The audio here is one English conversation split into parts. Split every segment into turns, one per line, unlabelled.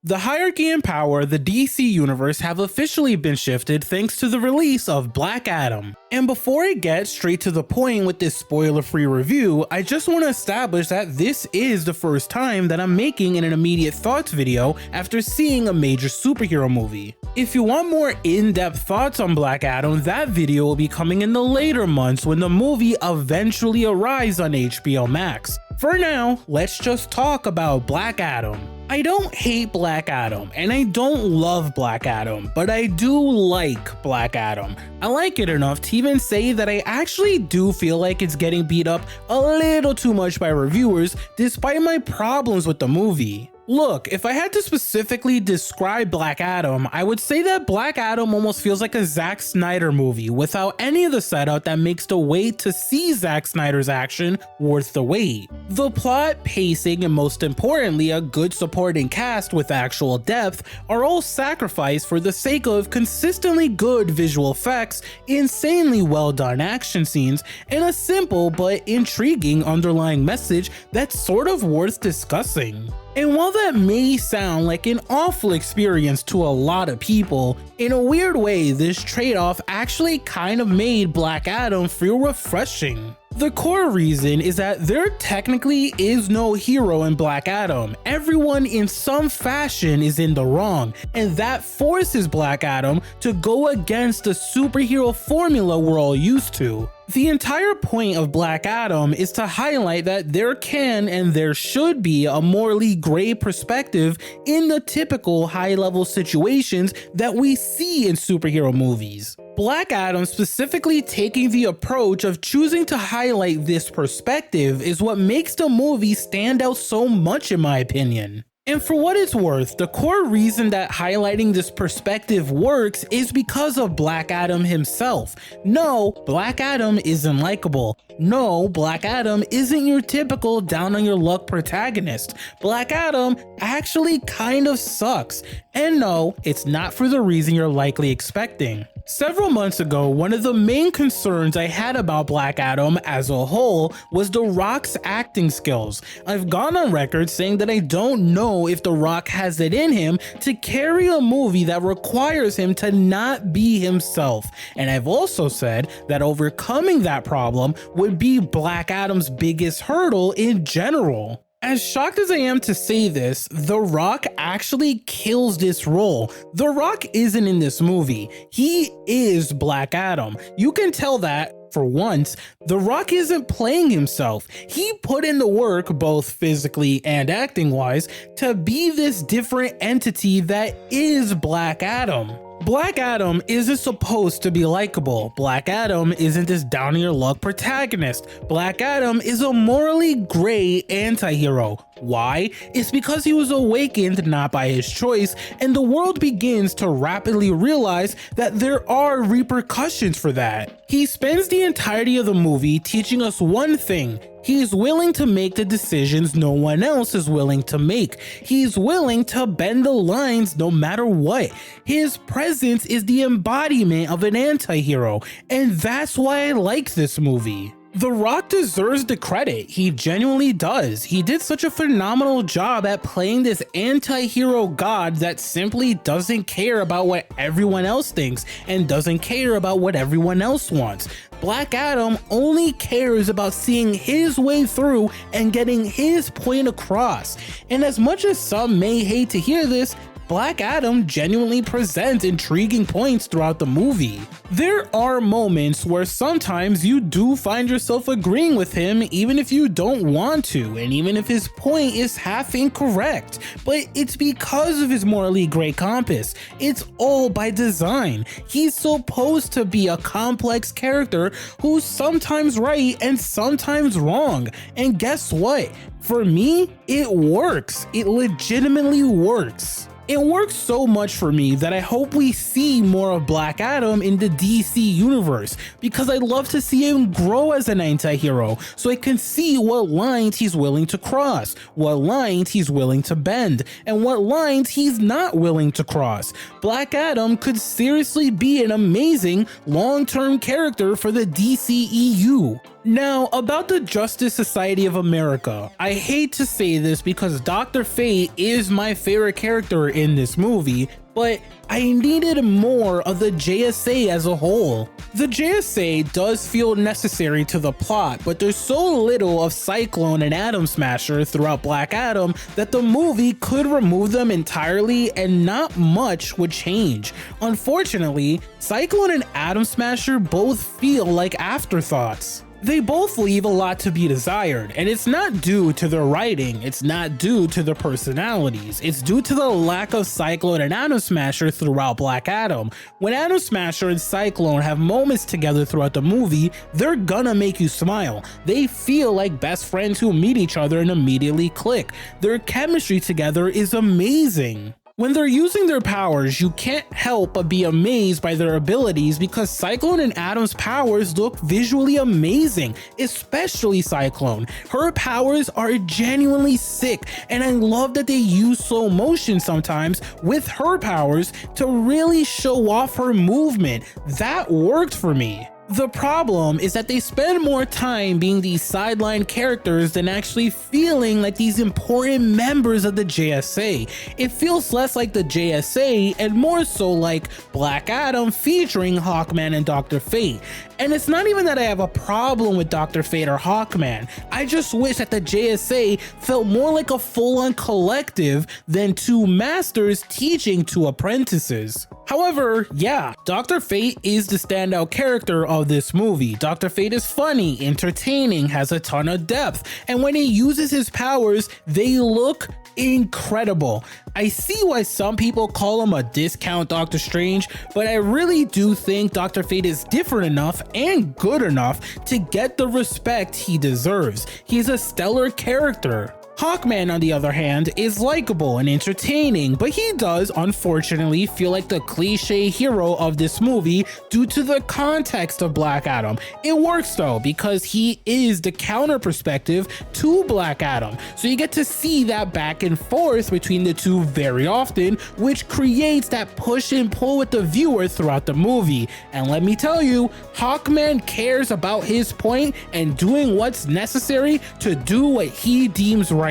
The hierarchy and power of the DC universe have officially been shifted thanks to the release of Black Adam. And before I get straight to the point with this spoiler-free review, I just want to establish that this is the first time that I'm making an immediate thoughts video after seeing a major superhero movie. If you want more in-depth thoughts on Black Adam, that video will be coming in the later months when the movie eventually arrives on HBO Max. For now, let's just talk about Black Adam. I don't hate Black Adam, and I don't love Black Adam, but I do like Black Adam. I like it enough to even say that I actually do feel like it's getting beat up a little too much by reviewers, despite my problems with the movie. Look, if I had to specifically describe Black Adam, I would say that Black Adam almost feels like a Zack Snyder movie without any of the setup that makes the wait to see Zack Snyder's action worth the wait. The plot, pacing, and most importantly, a good supporting cast with actual depth are all sacrificed for the sake of consistently good visual effects, insanely well done action scenes, and a simple but intriguing underlying message that's sort of worth discussing. And while that may sound like an awful experience to a lot of people, in a weird way, this trade-off actually kind of made Black Adam feel refreshing. The core reason is that there technically is no hero in Black Adam. Everyone in some fashion is in the wrong, and that forces Black Adam to go against the superhero formula we're all used to. The entire point of Black Adam is to highlight that there can and there should be a morally gray perspective in the typical high-level situations that we see in superhero movies. Black Adam specifically taking the approach of choosing to highlight this perspective is what makes the movie stand out so much in my opinion. And for what it's worth, the core reason that highlighting this perspective works is because of Black Adam himself. No, Black Adam isn't likable. No, Black Adam isn't your typical down on your luck protagonist. Black Adam actually kind of sucks. And no, it's not for the reason you're likely expecting. Several months ago, one of the main concerns I had about Black Adam as a whole was The Rock's acting skills. I've gone on record saying that I don't know if The Rock has it in him to carry a movie that requires him to not be himself. And I've also said that overcoming that problem would be Black Adam's biggest hurdle in general. As shocked as I am to say this, The Rock actually kills this role. The Rock isn't in this movie. He is Black Adam. You can tell that, for once, The Rock isn't playing himself. He put in the work, both physically and acting-wise, to be this different entity that is Black Adam. Black Adam isn't supposed to be likable. Black Adam isn't this down-on-your-luck protagonist. Black Adam is a morally gray anti-hero. Why? It's because he was awakened not by his choice, and the world begins to rapidly realize that there are repercussions for that. He spends the entirety of the movie teaching us one thing. He's willing to make the decisions no one else is willing to make. He's willing to bend the lines no matter what. His presence is the embodiment of an anti-hero, and that's why I like this movie. The Rock deserves the credit, he genuinely does. He did such a phenomenal job at playing this anti-hero god that simply doesn't care about what everyone else thinks and doesn't care about what everyone else wants. Black Adam only cares about seeing his way through and getting his point across. And as much as some may hate to hear this, Black Adam genuinely presents intriguing points throughout the movie. There are moments where sometimes you do find yourself agreeing with him even if you don't want to, and even if his point is half incorrect, but it's because of his morally gray compass. It's all by design. He's supposed to be a complex character who's sometimes right and sometimes wrong, and guess what? For me, it works. It legitimately works. It works so much for me that I hope we see more of Black Adam in the DC universe, because I'd love to see him grow as an anti-hero so I can see what lines he's willing to cross, what lines he's willing to bend, and what lines he's not willing to cross. Black Adam could seriously be an amazing long-term character for the DCEU. Now, about the Justice Society of America, I hate to say this because Dr. Fate is my favorite character in this movie, but I needed more of the JSA as a whole. The JSA does feel necessary to the plot, but there's so little of Cyclone and Atom Smasher throughout Black Adam that the movie could remove them entirely and not much would change. Unfortunately, Cyclone and Atom Smasher both feel like afterthoughts. They both leave a lot to be desired, and it's not due to their writing, it's not due to their personalities, it's due to the lack of Cyclone and Atom Smasher throughout Black Adam. When Atom Smasher and Cyclone have moments together throughout the movie, they're gonna make you smile. They feel like best friends who meet each other and immediately click. Their chemistry together is amazing. When they're using their powers, you can't help but be amazed by their abilities because Cyclone and Atom's powers look visually amazing, especially Cyclone. Her powers are genuinely sick, and I love that they use slow motion sometimes with her powers to really show off her movement. That worked for me. The problem is that they spend more time being these sideline characters than actually feeling like these important members of the JSA. It feels less like the JSA and more so like Black Adam featuring Hawkman and Dr. Fate. And it's not even that I have a problem with Dr. Fate or Hawkman, I just wish that the JSA felt more like a full-on collective than two masters teaching two apprentices. However, yeah, Dr. Fate is the standout character of this movie. Dr. Fate is funny, entertaining, has a ton of depth, and when he uses his powers, they look incredible. I see why some people call him a discount Doctor Strange, but I really do think Dr. Fate is different enough and good enough to get the respect he deserves. He's a stellar character. Hawkman, on the other hand, is likable and entertaining, but he does unfortunately feel like the cliche hero of this movie due to the context of Black Adam. It works though, because he is the counter perspective to Black Adam, so you get to see that back and forth between the two very often, which creates that push and pull with the viewer throughout the movie. And let me tell you, Hawkman cares about his point and doing what's necessary to do what he deems right.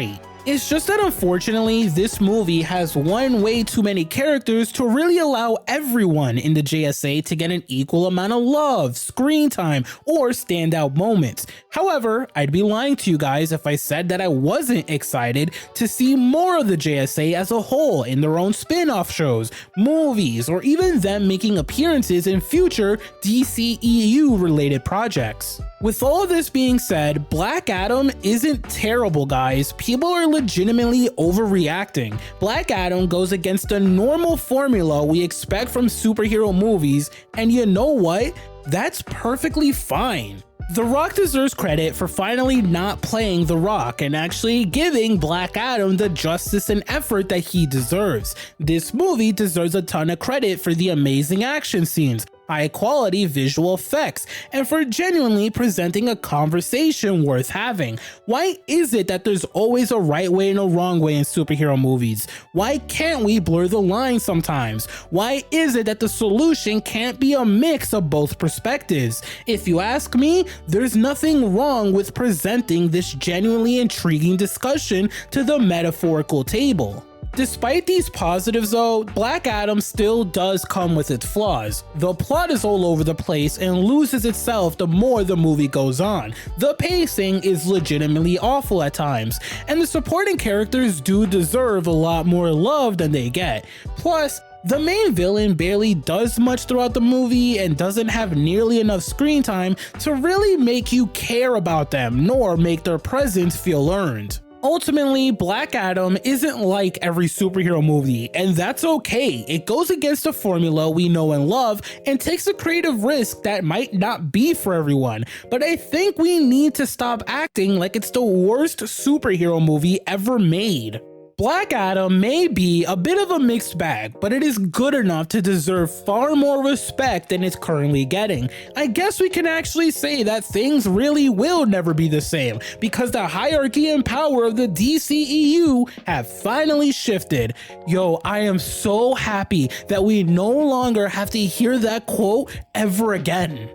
It's just that unfortunately, this movie has way too many characters to really allow everyone in the JSA to get an equal amount of love, screen time, or standout moments. However, I'd be lying to you guys if I said that I wasn't excited to see more of the JSA as a whole in their own spin-off shows, movies, or even them making appearances in future DCEU related projects. With all of this being said, Black Adam isn't terrible, guys. People are legitimately overreacting. Black Adam goes against the normal formula we expect from superhero movies, and you know what? That's perfectly fine. The Rock deserves credit for finally not playing The Rock and actually giving Black Adam the justice and effort that he deserves. This movie deserves a ton of credit for the amazing action scenes, high quality visual effects, and for genuinely presenting a conversation worth having. Why is it that there's always a right way and a wrong way in superhero movies? Why can't we blur the line sometimes? Why is it that the solution can't be a mix of both perspectives? If you ask me, there's nothing wrong with presenting this genuinely intriguing discussion to the metaphorical table. Despite these positives though, Black Adam still does come with its flaws. The plot is all over the place and loses itself the more the movie goes on. The pacing is legitimately awful at times, and the supporting characters do deserve a lot more love than they get. Plus, the main villain barely does much throughout the movie and doesn't have nearly enough screen time to really make you care about them, nor make their presence feel earned. Ultimately, Black Adam isn't like every superhero movie, and that's okay. It goes against a formula we know and love and takes a creative risk that might not be for everyone, but I think we need to stop acting like it's the worst superhero movie ever made. Black Adam may be a bit of a mixed bag, but it is good enough to deserve far more respect than it's currently getting. I guess we can actually say that things really will never be the same, because the hierarchy and power of the DCEU have finally shifted. Yo, I am so happy that we no longer have to hear that quote ever again.